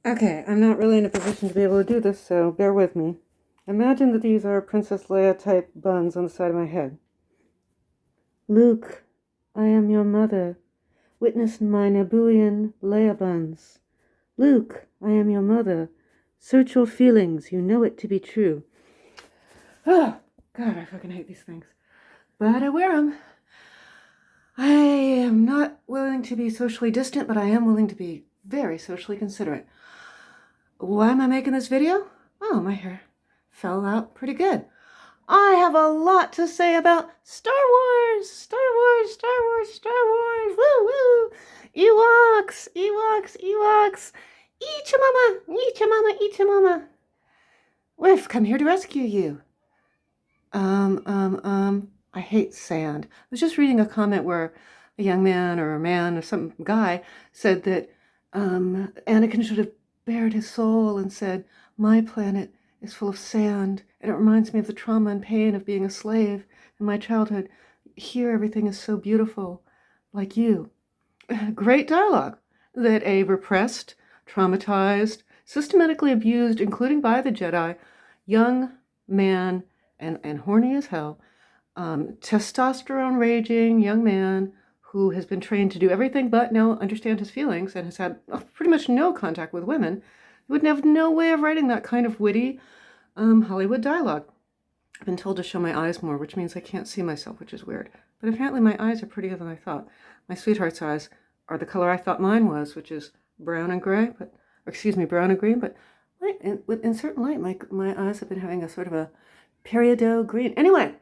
Okay, I'm not really in a position to be able to do this, so bear with me. Imagine that these are Princess Leia type buns on the side of my head. Luke, I am your mother. Witness my Nabooian Leia buns. Luke, I am your mother. Search your feelings, you know it to be true. Oh, God, I fucking hate these things. But I wear them. I am not willing to be socially distant, but I am willing to be very socially considerate. Why am I making this video? Oh, my hair fell out pretty good. I have a lot to say about Star Wars, Star Wars, Star Wars, Star Wars, woo woo, Ewoks, Ewoks, Ewoks, eat your mama, eat your mama, eat your mama. We've come here to rescue you. I hate sand. I was just reading a comment where a young man or a man or some guy said that Anakin should have bared his soul and said, my planet is full of sand, and it reminds me of the trauma and pain of being a slave in my childhood. Here, everything is so beautiful, like you. Great dialogue that a repressed, traumatized, systematically abused, including by the Jedi, young man and horny as hell, testosterone raging young man who has been trained to do everything but now understand his feelings and has had pretty much no contact with women, would have no way of writing that kind of witty Hollywood dialogue. I've been told to show my eyes more, which means I can't see myself, which is weird. But apparently my eyes are prettier than I thought. My sweetheart's eyes are the color I thought mine was, which is brown and gray, but, or excuse me, brown and green, but in certain light, my eyes have been having a sort of a peridot green. Anyway,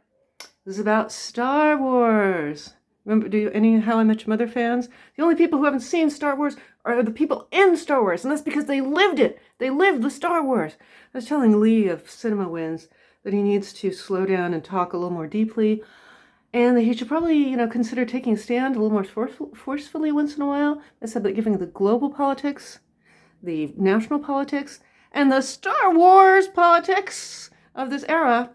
this is about Star Wars. Remember, do you any How I Met Your Mother fans? The only people who haven't seen Star Wars are the people in Star Wars, and that's because they lived it. They lived the Star Wars. I was telling Lee of Cinema Wins that he needs to slow down and talk a little more deeply, and that he should probably, consider taking a stand a little more forcefully once in a while, instead of giving the global politics, the national politics, and the Star Wars politics of this era.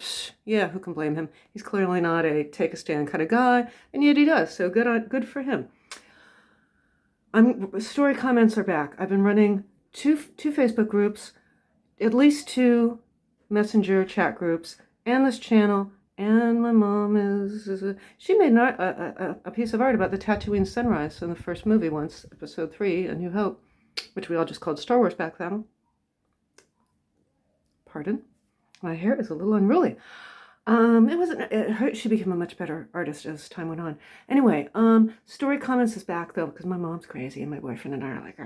Yeah, who can blame him? He's clearly not a take a stand kind of guy, and yet he does. So good for him. Story comments are back. I've been running two Facebook groups, at least two Messenger chat groups, and this channel. And my mom she made a piece of art about the Tatooine sunrise in the first movie once, episode 3, A New Hope, which we all just called Star Wars back then. Pardon? My hair is a little unruly. She became a much better artist as time went on. Anyway, story comments is back though, because my mom's crazy and my boyfriend and I are like,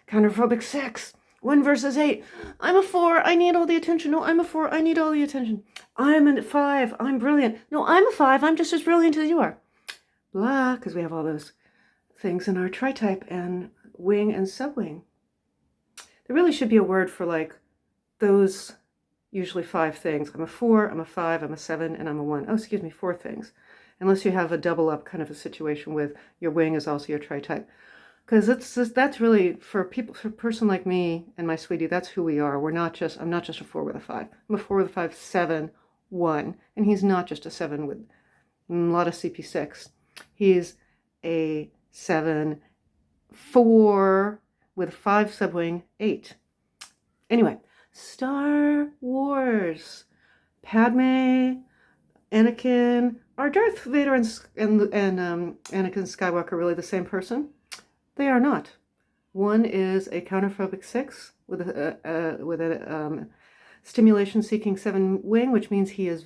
counterphobic 6, 1 versus 8. I'm a 4, I need all the attention. No, I'm a 4, I need all the attention. I'm a 5, I'm brilliant. No, I'm a 5, I'm just as brilliant as you are. Blah, because we have all those things in our tri-type and wing and subwing. There really should be a word for like those usually 5 things. I'm a 4, I'm a 5, I'm a 7, and I'm a 1. Oh, excuse me, 4 things. Unless you have a double up kind of a situation with your wing is also your tri-type. Because that's really, for a person like me and my sweetie, that's who we are. I'm not just a 4 with a 5. I'm a 4 with a 5, 7, 1. And he's not just a 7 with a lot of CP6. He's a 7, 4 with a 5 subwing, 8. Anyway, Star Wars. Padme, Anakin. Are Darth Vader and Anakin Skywalker really the same person? They are not. One is a counterphobic 6 with a stimulation-seeking 7 wing, which means he is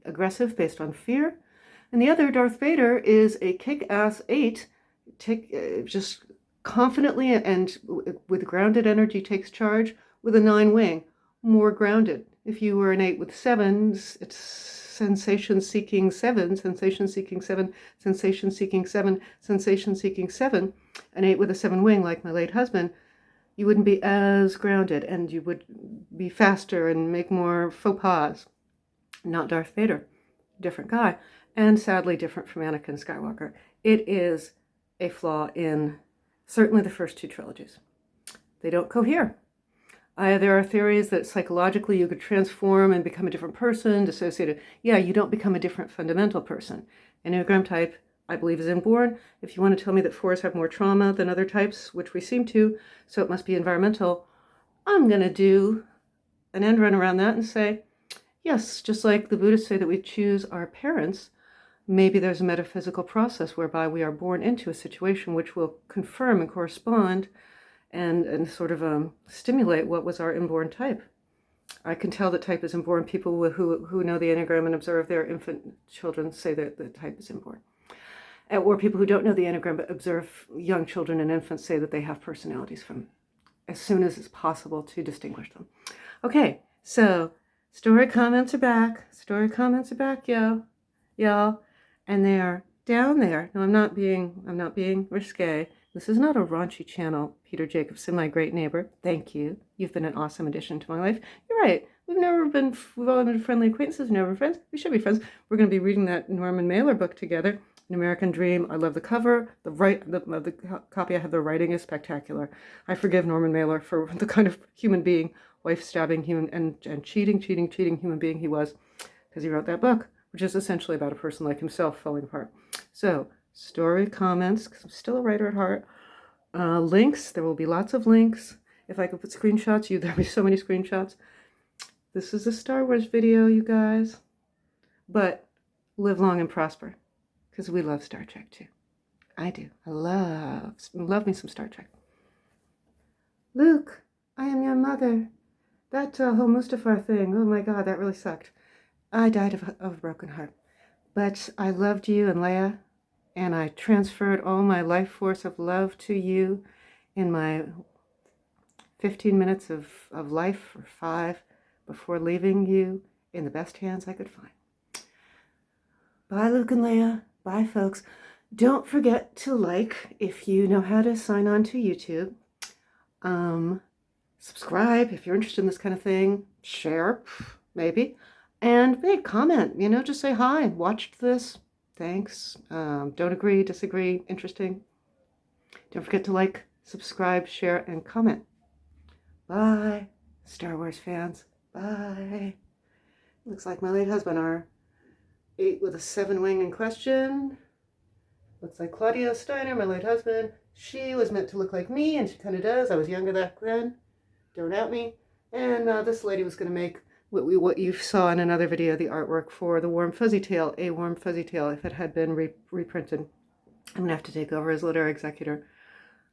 aggressive based on fear. And the other, Darth Vader, is a kick-ass 8, just confidently and with grounded energy takes charge with a 9 wing, more grounded. If you were an 8 with 7s, it's sensation-seeking 7, sensation-seeking 7, sensation-seeking 7, sensation-seeking 7, an 8 with a 7 wing like my late husband, you wouldn't be as grounded and you would be faster and make more faux pas. Not Darth Vader, different guy, and sadly different from Anakin Skywalker. It is a flaw in certainly the first 2 trilogies. They don't cohere. There are theories that psychologically you could transform and become a different person, dissociated. Yeah, you don't become a different fundamental person. Enneagram type, I believe, is inborn. If you want to tell me that 4s have more trauma than other types, which we seem to, so it must be environmental, I'm going to do an end run around that and say, yes, just like the Buddhists say that we choose our parents, maybe there's a metaphysical process whereby we are born into a situation which will confirm and correspond and sort of stimulate what was our inborn type. I can tell that type is inborn. People who know the Enneagram and observe their infant children say that the type is inborn. Or people who don't know the Enneagram but observe young children and infants say that they have personalities from as soon as it's possible to distinguish them. Okay, so story comments are back. Story comments are back, y'all. And they are down there. No, I'm not being risque. This is not a raunchy channel, Peter Jacobson, my great neighbor. Thank you. You've been an awesome addition to my life. You're right. We've all been friendly acquaintances, never been friends. We should be friends. We're going to be reading that Norman Mailer book together, An American Dream. I love the cover. The copy I have, the writing is spectacular. I forgive Norman Mailer for the kind of human being, wife-stabbing human and cheating human being he was, because he wrote that book, which is essentially about a person like himself falling apart. So, story comments, because I'm still a writer at heart. Links, there will be lots of links. If I could put screenshots, there'll be so many screenshots. This is a Star Wars video, you guys. But live long and prosper, because we love Star Trek too. I do. I love me some Star Trek. Luke, I am your mother. That whole Mustafar thing, oh my God, that really sucked. I died of a broken heart. But I loved you and Leia, and I transferred all my life force of love to you in my 15 minutes of life, or 5, before leaving you in the best hands I could find. Bye, Luke and Leia. Bye, folks. Don't forget to like, if you know how to sign on to YouTube. Subscribe if you're interested in this kind of thing. Share, maybe. And hey, comment, just say hi, watched this, thanks, don't agree, disagree, interesting. Don't forget to like, subscribe, share, and comment. Bye, Star Wars fans. Bye. Looks like my late husband, our 8 with a 7 wing in question. Looks like Claudia Steiner, my late husband. She was meant to look like me, and she kind of does. I was younger back then. Don't doubt me. And this lady was going to make what you saw in another video, the artwork for the Warm Fuzzy Tale, A Warm Fuzzy Tale, if it had been reprinted. I'm going to have to take over as literary executor.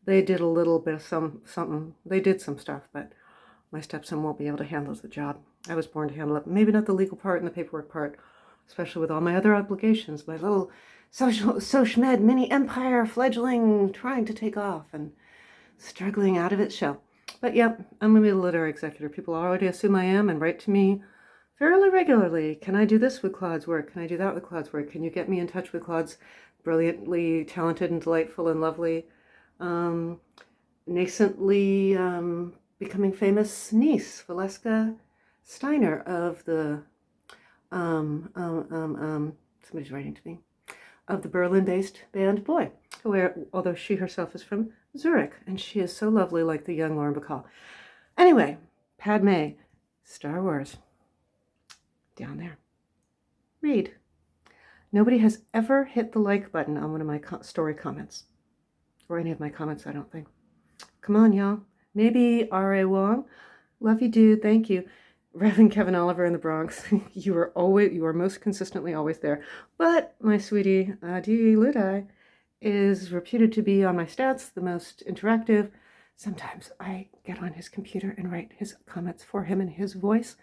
They did a little bit of something. They did some stuff, but my stepson won't be able to handle the job. I was born to handle it. Maybe not the legal part and the paperwork part, especially with all my other obligations, my little social med mini empire fledgling trying to take off and struggling out of its shell. But yeah, I'm going to be the literary executor. People already assume I am and write to me fairly regularly. Can I do this with Claude's work? Can I do that with Claude's work? Can you get me in touch with Claude's brilliantly talented and delightful and lovely, nascently becoming famous niece, Valeska Steiner of the, somebody's writing to me, of the Berlin-based band Boy, although she herself is from Zurich, and she is so lovely, like the young Lauren Bacall. Anyway, Padme, Star Wars, down there. Read. Nobody has ever hit the like button on one of my story comments, or any of my comments, I don't think. Come on, y'all. Maybe R.A. Wong. Love you, dude. Thank you. Reverend Kevin Oliver in the Bronx. You are most consistently always there. But my sweetie, D. Ludi, is reputed to be on my stats the most interactive. Sometimes I get on his computer and write his comments for him in his voice.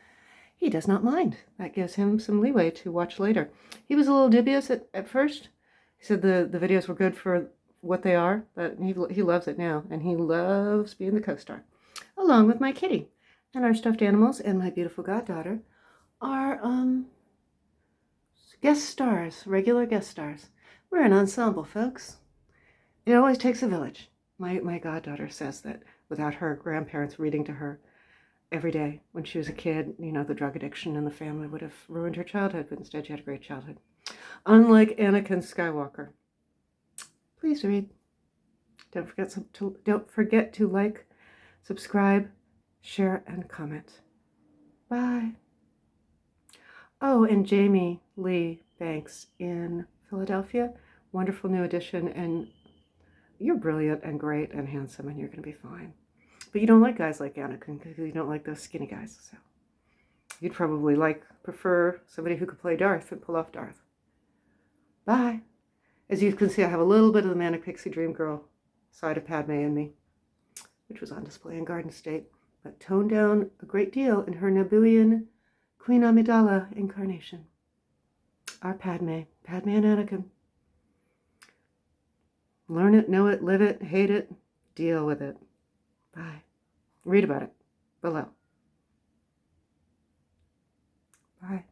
He does not mind. That gives him some leeway to watch later. He was a little dubious at first. He said the videos were good for what they are, but he loves it now, and he loves being the co-star, along with my kitty. And our stuffed animals and my beautiful goddaughter are guest stars, regular guest stars. We're an ensemble, folks. It always takes a village. My goddaughter says that without her grandparents reading to her every day when she was a kid, the drug addiction in the family would have ruined her childhood, but instead she had a great childhood. Unlike Anakin Skywalker. Please read. Don't forget to like, subscribe, share, and comment. Bye. Oh, and Jamie Lee Banks in Philadelphia. Wonderful new addition, and you're brilliant and great and handsome, and you're going to be fine. But you don't like guys like Anakin because you don't like those skinny guys. So you'd probably prefer somebody who could play Darth and pull off Darth. Bye. As you can see, I have a little bit of the Manic Pixie Dream Girl side of Padme in me, which was on display in Garden State, but toned down a great deal in her Nabooian Queen Amidala incarnation. Our Padme and Anakin. Learn it, know it, live it, hate it, deal with it. Bye. Read about it below. Bye.